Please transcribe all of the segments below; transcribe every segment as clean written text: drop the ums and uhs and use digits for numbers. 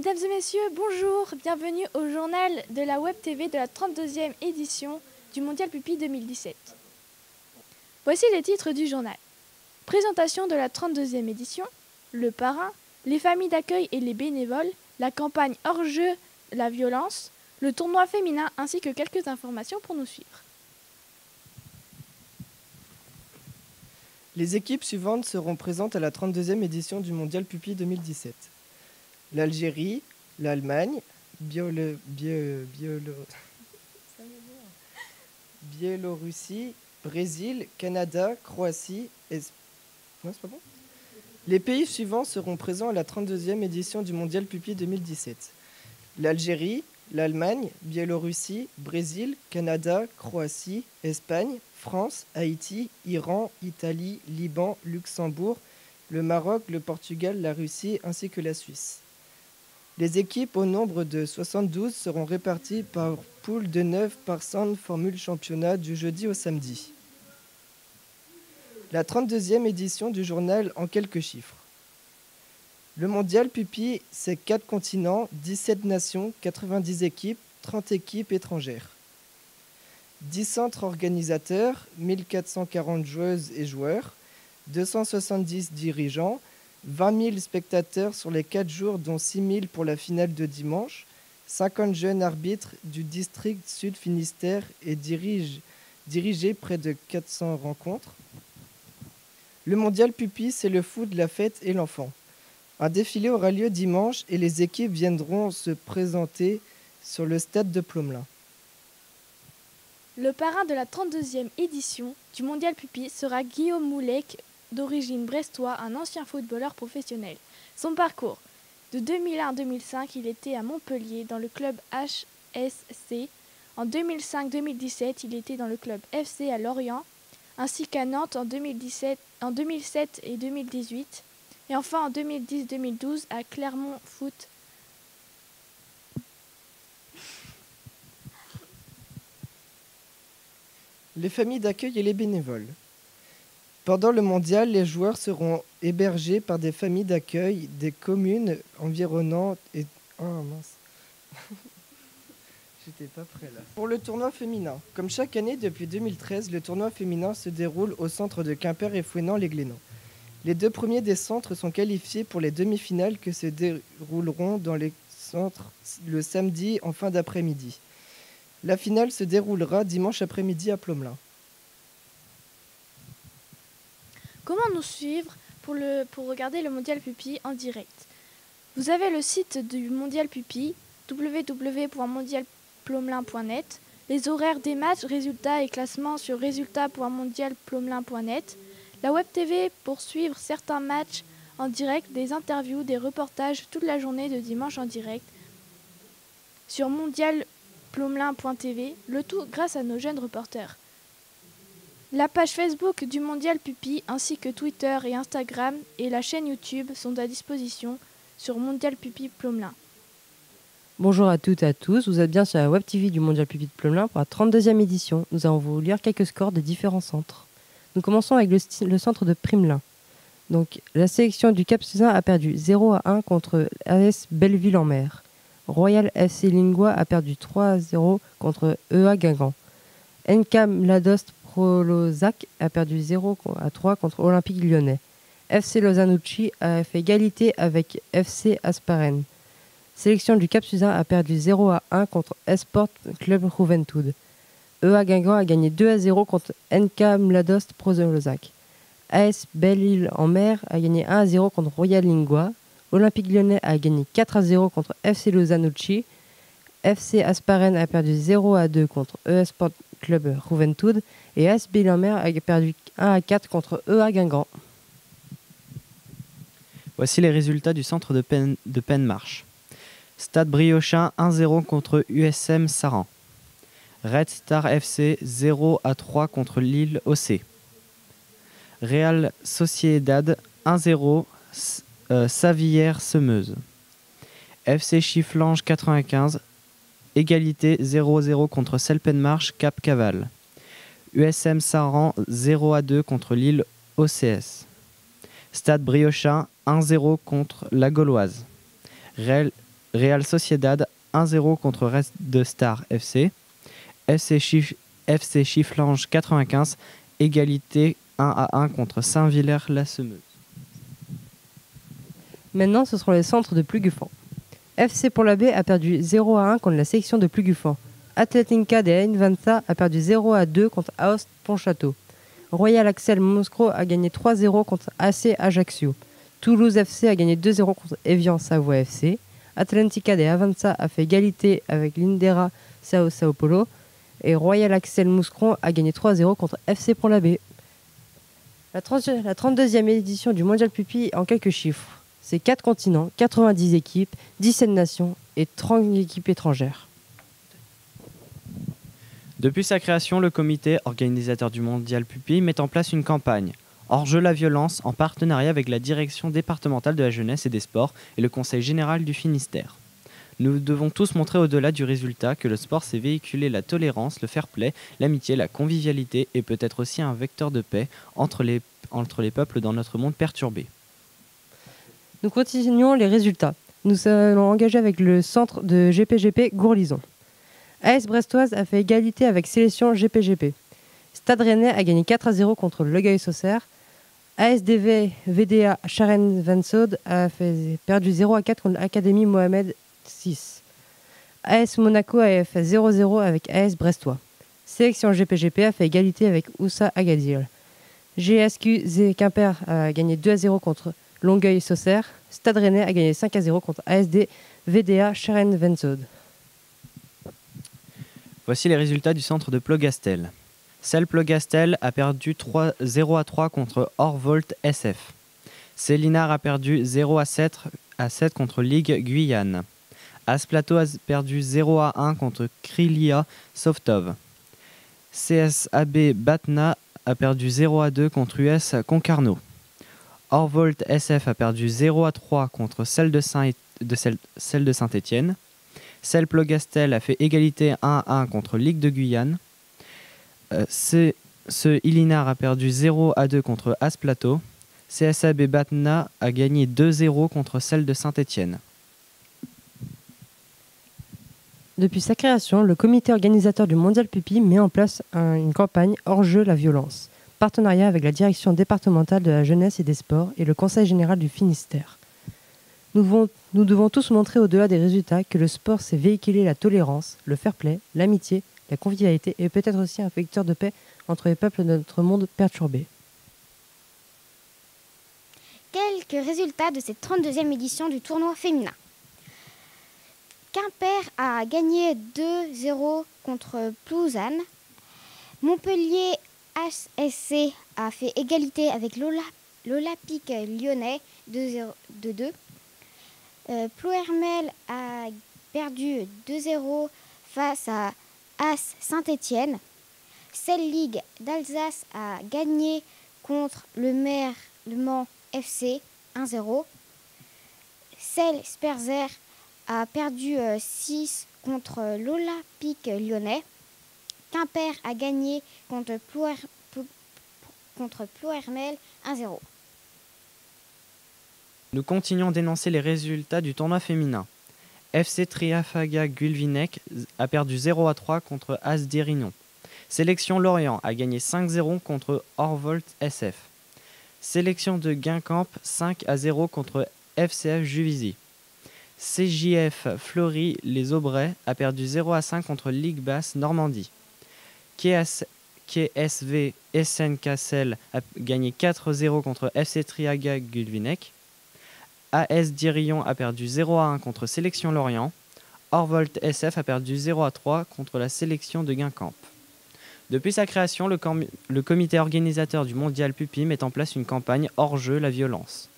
Mesdames et messieurs, bonjour, bienvenue au journal de la Web TV de la 32e édition du Mondial Pupi 2017. Voici les titres du journal. Présentation de la 32e édition, le parrain, les familles d'accueil et les bénévoles, la campagne hors-jeu, la violence, le tournoi féminin ainsi que quelques informations pour nous suivre. Les équipes suivantes seront présentes à la 32e édition du Mondial Pupi 2017. L'Algérie, l'Allemagne, Biélorussie, Brésil, Canada, Croatie, Les pays suivants seront présents à la 32e édition du Mondial Pupi 2017. L'Algérie, l'Allemagne, Biélorussie, Brésil, Canada, Croatie, Espagne, France, Haïti, Iran, Italie, Liban, Luxembourg, le Maroc, le Portugal, la Russie ainsi que la Suisse. Les équipes au nombre de 72 seront réparties par poule de 9 par centre formule championnat du jeudi au samedi. La 32e édition du journal en quelques chiffres. Le Mondial Pupi, c'est 4 continents, 17 nations, 90 équipes, 30 équipes étrangères. 10 centres organisateurs, 1440 joueuses et joueurs, 270 dirigeants, 20 000 spectateurs sur les 4 jours, dont 6 000 pour la finale de dimanche, 50 jeunes arbitres du district Sud Finistère et dirigé près de 400 rencontres. Le Mondial Pupi, c'est le foot, la fête et l'enfant. Un défilé aura lieu dimanche et les équipes viendront se présenter sur le stade de Plomelin. Le parrain de la 32e édition du Mondial Pupi sera Guillaume Moulec, d'origine brestois, un ancien footballeur professionnel. Son parcours: de 2001 à 2005, il était à Montpellier dans le club HSC. En 2005-2017, il était dans le club FC à Lorient, ainsi qu'à Nantes en 2007 et 2018. Et enfin en 2010-2012 à Clermont Foot. Les familles d'accueil et les bénévoles. Pendant le mondial, les joueurs seront hébergés par des familles d'accueil des communes environnantes et... Oh mince. J'étais pas prêt là. Pour le tournoi féminin. Comme chaque année depuis 2013, le tournoi féminin se déroule au centre de Quimper et Fouesnant-les-Glénans. Les 2 premiers des centres sont qualifiés pour les demi-finales que se dérouleront dans les centres le samedi en fin d'après-midi. La finale se déroulera dimanche après-midi à Plomelin. Comment nous suivre pour regarder le Mondial Pupi en direct? Vous avez le site du Mondial Pupi, www.mondialplomelin.net, les horaires des matchs, résultats et classements sur résultats.mondialplomelin.net, la Web TV pour suivre certains matchs en direct, des interviews, des reportages toute la journée de dimanche en direct sur mondialplomelin.tv, le tout grâce à nos jeunes reporters. La page Facebook du Mondial Pupi ainsi que Twitter et Instagram et la chaîne YouTube sont à disposition sur Mondial Pupi Plomelin. Bonjour à toutes et à tous, vous êtes bien sur la Web TV du Mondial Pupi de Plomelin pour la 32e édition. Nous allons vous lire quelques scores des différents centres. Nous commençons avec le centre de Primelin. Donc, la sélection du Cap-Suzin a perdu 0-1 contre AS Belleville-en-Mer. Royal FC Lingua a perdu 3-0 contre EA Guingamp. NK Mladost Prolozac a perdu 0-3 contre Olympique Lyonnais. FC Lausanne-Ouchy a fait égalité avec FC Asparen. Sélection du Cap-Suzin a perdu 0-1 contre Esport Club Juventud. EA Guingamp a gagné 2-0 contre NK Mladost Prolozac. AS Belle-Île-en-Mer a gagné 1-0 contre Royal Lingua. Olympique Lyonnais a gagné 4-0 contre FC Lausanne-Ouchy. FC Asparen a perdu 0-2 contre Esport Club Juventud. Et AS Belle-Île-en-Mer a perdu 1-4 contre EA Guingamp. Voici les résultats du centre de Penmarche. Stade Briochin 1-0 contre USM Saran. Red Star FC 0-3 contre Lille OC. Real Sociedad 1-0 Savillère-Semeuse. FC Chifflange 95 égalité 0-0 contre Selpenmarche Cap Caval. USM Saran 0-2 contre Lille OCS. Stade Briochin 1-0 contre La Gauloise. Real Sociedad 1-0 contre Red Star FC. FC Chifflange 95, égalité 1-1 contre Saint-Villers-la-Semeuse. Maintenant, ce seront les centres de Plugufan. FC Pont-l'Abbé a perdu 0-1 contre la sélection de Plugufan. Atletinca de Ain-Vansa a perdu 0-2 contre Aoste Pontchâteau. Royal Axel Moscro a gagné 3-0 contre AC Ajaccio. Toulouse FC a gagné 2-0 contre Evian Savoie FC. Atletica de Avanza a fait égalité avec l'Indera Sao Paulo. Et Royal Axel Mouscron a gagné 3-0 contre FC Pont-l'Abbé. La 32e édition du Mondial Pupi en quelques chiffres. C'est 4 continents, 90 équipes, 17 nations et 30 équipes étrangères. Depuis sa création, le comité organisateur du Mondial Pupi met en place une campagne Hors-jeu la violence en partenariat avec la direction départementale de la jeunesse et des sports et le conseil général du Finistère. Nous devons tous montrer au-delà du résultat que le sport sait véhiculer la tolérance, le fair-play, l'amitié, la convivialité et peut être aussi un vecteur de paix entre les peuples dans notre monde perturbé. Nous continuons les résultats. Nous allons engager avec le centre de GPGP Gourlison. AS Brestoise a fait égalité avec sélection GPGP. Stade Rennais a gagné 4-0 contre Legueil-Sauxerre. ASDV VDA Charen-Vensaud a perdu 0-4 contre l'Académie Mohamed VI. AS Monaco a fait 0-0 avec AS Brestois. Sélection GPGP a fait égalité avec Oussa Agadir. GSQ Quimper a gagné 2-0 contre Longueuil-Sauxerre. Stade Rennais a gagné 5-0 contre ASD VDA Charen-Vensaud. Voici les résultats du centre de Plogastel. Celle Plogastel a perdu 0-3 contre Orvolt SF. Célinard a perdu 0-7 contre Ligue Guyane. Asplato a perdu 0-1 contre Krylia Softov. CSAB Batna a perdu 0-2 contre US Concarneau. Orvolt SF a perdu 0-3 contre celle de Saint-Étienne. Celle Plogastel a fait égalité 1-1 contre Ligue de Guyane. Ce Ilinar a perdu 0-2 contre Asplato. CSAB Batna a gagné 2-0 contre celle de Saint-Étienne. Depuis sa création, le comité organisateur du Mondial Pupi met en place une campagne hors-jeu la violence, partenariat avec la direction départementale de la jeunesse et des sports et le conseil général du Finistère. Nous devons tous montrer au-delà des résultats que le sport sait véhiculer la tolérance, le fair-play, l'amitié, la convivialité et peut-être aussi un vecteur de paix entre les peuples de notre monde perturbé. Quelques résultats de cette 32e édition du tournoi féminin. Quimper a gagné 2-0 contre Plouzane. Montpellier HSC a fait égalité avec l'Olympique lyonnais 2-2. Ploermel a perdu 2-0 face à AS Saint-Étienne. Celle Ligue d'Alsace a gagné contre le Mans FC 1-0. Celle Sperzer a perdu 6 contre l'Olympique lyonnais. Quimper a gagné contre Ploermel 1-0. Nous continuons d'énoncer les résultats du tournoi féminin. FC Triafaga Gulvinec a perdu 0-3 contre As-Dirignon. Sélection Lorient a gagné 5-0 contre Orvolt SF. Sélection de Guingamp 5-0 contre FCF Juvisy. CJF Fleury Les Aubrais a perdu 0-5 contre Ligue Basse Normandie. KSV SN Cassel a gagné 4-0 contre FC Triaga Gulvinec. AS Dirillon a perdu 0-1 contre Sélection Lorient. Orvolt SF a perdu 0-3 contre la sélection de Guingamp. Depuis sa création, le comité organisateur du Mondial Pupi met en place une campagne hors-jeu la violence,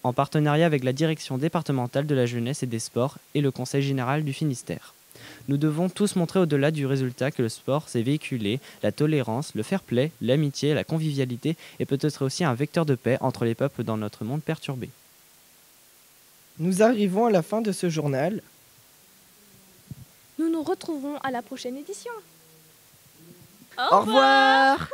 en partenariat avec la direction départementale de la jeunesse et des sports et le conseil général du Finistère. Nous devons tous montrer au-delà du résultat que le sport sait véhiculer la tolérance, le fair-play, l'amitié, la convivialité et peut-être aussi un vecteur de paix entre les peuples dans notre monde perturbé. Nous arrivons à la fin de ce journal. Nous nous retrouvons à la prochaine édition. Au revoir.